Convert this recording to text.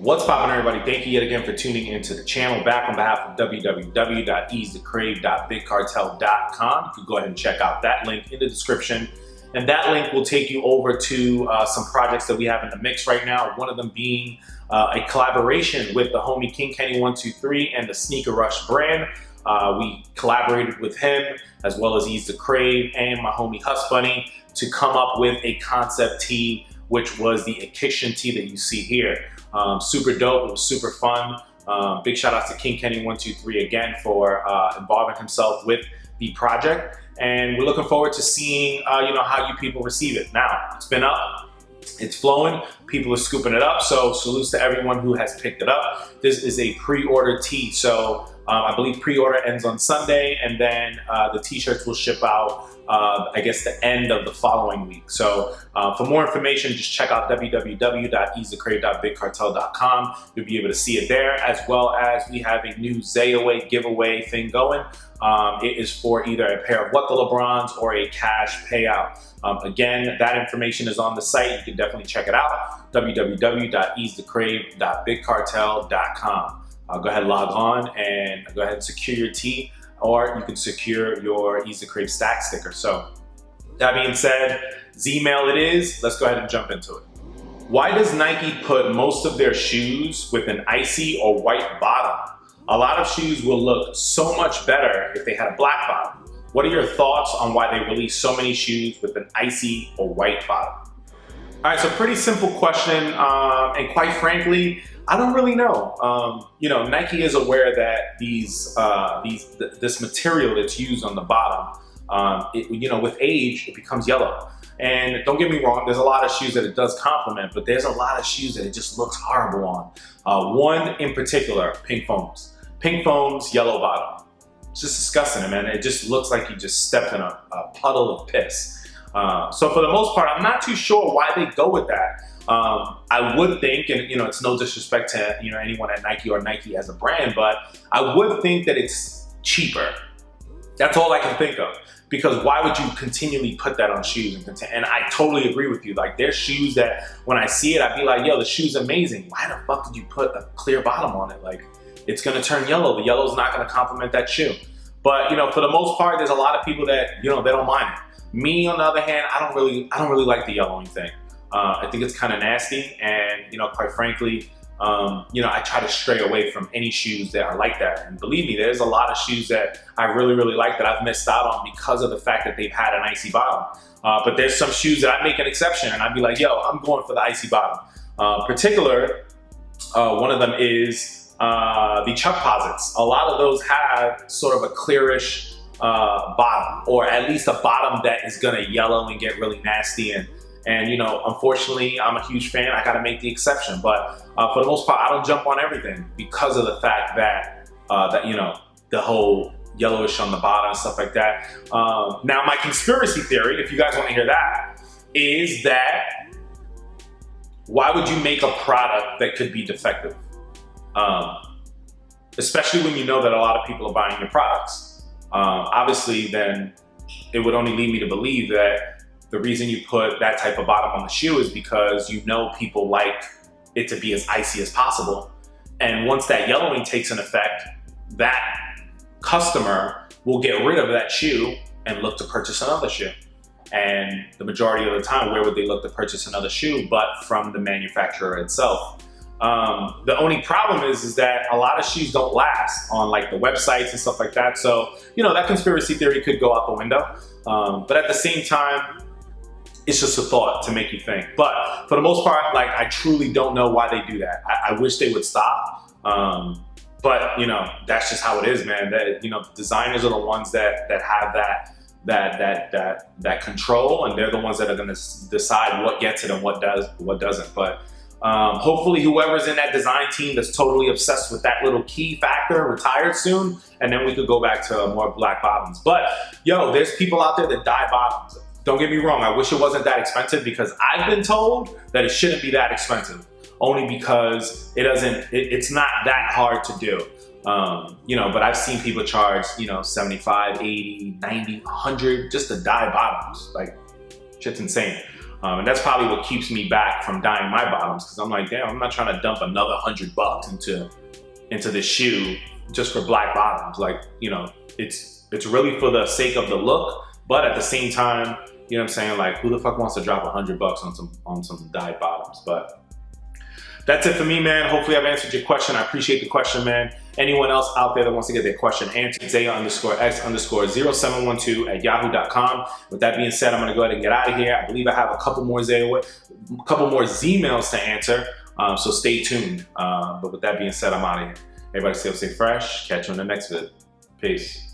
What's poppin', everybody? Thank you yet again for tuning into the channel. Back on behalf of www.ETCZAYA.bigcartel.com. You can go ahead and check out that link in the description. And that link will take you over to some projects that we have in the mix right now. One of them being a collaboration with the homie King Kenny 123 and the Sneaker Rush brand. We collaborated with him as well as Ease the Crave and my homie Hus Bunny to come up with a concept tee, which was the Addiction tee that you see here. Super dope, it was super fun. Big shout out to King Kenny 123 again for involving himself with the project. And we're looking forward to seeing how you people receive it. Now, it's been up, it's flowing, people are scooping it up, so salutes to everyone who has picked it up. This is a pre-order tee, so I believe pre-order ends on Sunday, and then the t-shirts will ship out I guess the end of the following week. So for more information, just check out www.easythecrave.bigcartel.com. You'll be able to see it there, as well as we have a new Zayaway giveaway thing going. It is for either a pair of What the LeBrons or a cash payout. Again, that information is on the site. You can definitely check it out, www.easythecrave.bigcartel.com. Go ahead, log on, and go ahead and secure your tee, or you can secure your Ease the Crave stack sticker. So that being said, Z-mail it is. Let's go ahead and jump into it. Why does Nike put most of their shoes with an icy or white bottom? A lot of shoes will look so much better if they had a black bottom. What are your thoughts on why they release so many shoes with an icy or white bottom? All right, so pretty simple question, and quite frankly, I don't really know. Nike is aware that this material that's used on the bottom, with age, it becomes yellow. And don't get me wrong, there's a lot of shoes that it does complement, but there's a lot of shoes that it just looks horrible on. One in particular, Pink Foams. Pink Foams, yellow bottom. It's just disgusting, man. It just looks like you just stepped in a puddle of piss. So for the most part, I'm not too sure why they go with that. I would think, and it's no disrespect to anyone at Nike or Nike as a brand, but I would think that it's cheaper. That's all I can think of. Because why would you continually put that on shoes? And I totally agree with you. Like, there's shoes that when I see it, I'd be like, yo, the shoe's amazing. Why the fuck did you put a clear bottom on it? Like, it's gonna turn yellow. The yellow's not gonna complement that shoe. But for the most part, there's a lot of people that they don't mind it. Me, on the other hand, I don't really like the yellowing thing. I think it's kind of nasty, and quite frankly, I try to stray away from any shoes that are like that. And believe me, there's a lot of shoes that I really like that I've missed out on because of the fact that they've had an icy bottom. But there's some shoes that I make an exception, and I'd be like, yo, I'm going for the icy bottom. One of them is the Chuck Posits. A lot of those have sort of a clearish bottom, or at least a bottom that is gonna yellow and get really nasty. And unfortunately, I'm a huge fan. I gotta make the exception. But for the most part, I don't jump on everything because of the fact that the whole yellowish on the bottom and stuff like that. Now, my conspiracy theory, if you guys want to hear that, is that why would you make a product that could be defective? Especially when you know that a lot of people are buying your products. Obviously, then it would only lead me to believe that the reason you put that type of bottom on the shoe is because people like it to be as icy as possible. And once that yellowing takes an effect, that customer will get rid of that shoe and look to purchase another shoe. And the majority of the time, where would they look to purchase another shoe but from the manufacturer itself? The only problem is that a lot of shoes don't last on like the websites and stuff like that. So, that conspiracy theory could go out the window. But at the same time, it's just a thought to make you think. But for the most part, like, I truly don't know why they do that. I wish they would stop. But that's just how it is, man. That designers are the ones that have that control, and they're the ones that are gonna decide what gets it and what doesn't. But hopefully whoever's in that design team that's totally obsessed with that little key factor retires soon, and then we could go back to more black bottoms. But yo, there's people out there that dye bottoms. Don't get me wrong, I wish it wasn't that expensive, because I've been told that it shouldn't be that expensive, only because it's not that hard to do. But I've seen people charge, 75, 80, 90, 100 just to dye bottoms. Like, shit's insane. And that's probably what keeps me back from dyeing my bottoms, because I'm like, damn, I'm not trying to dump another $100 into this shoe just for black bottoms. Like, you know, it's really for the sake of the look, but at the same time, you know what I'm saying? Like, who the fuck wants to drop $100 on some dyed bottoms? But that's it for me, man. Hopefully I've answered your question. I appreciate the question, man. Anyone else out there that wants to get their question answered, Zaya_X_0712@yahoo.com. With that being said, I'm gonna go ahead and get out of here. I believe I have a couple more Z-mails to answer, so stay tuned. But with that being said, I'm out of here. Everybody stay fresh. Catch you in the next vid. Peace.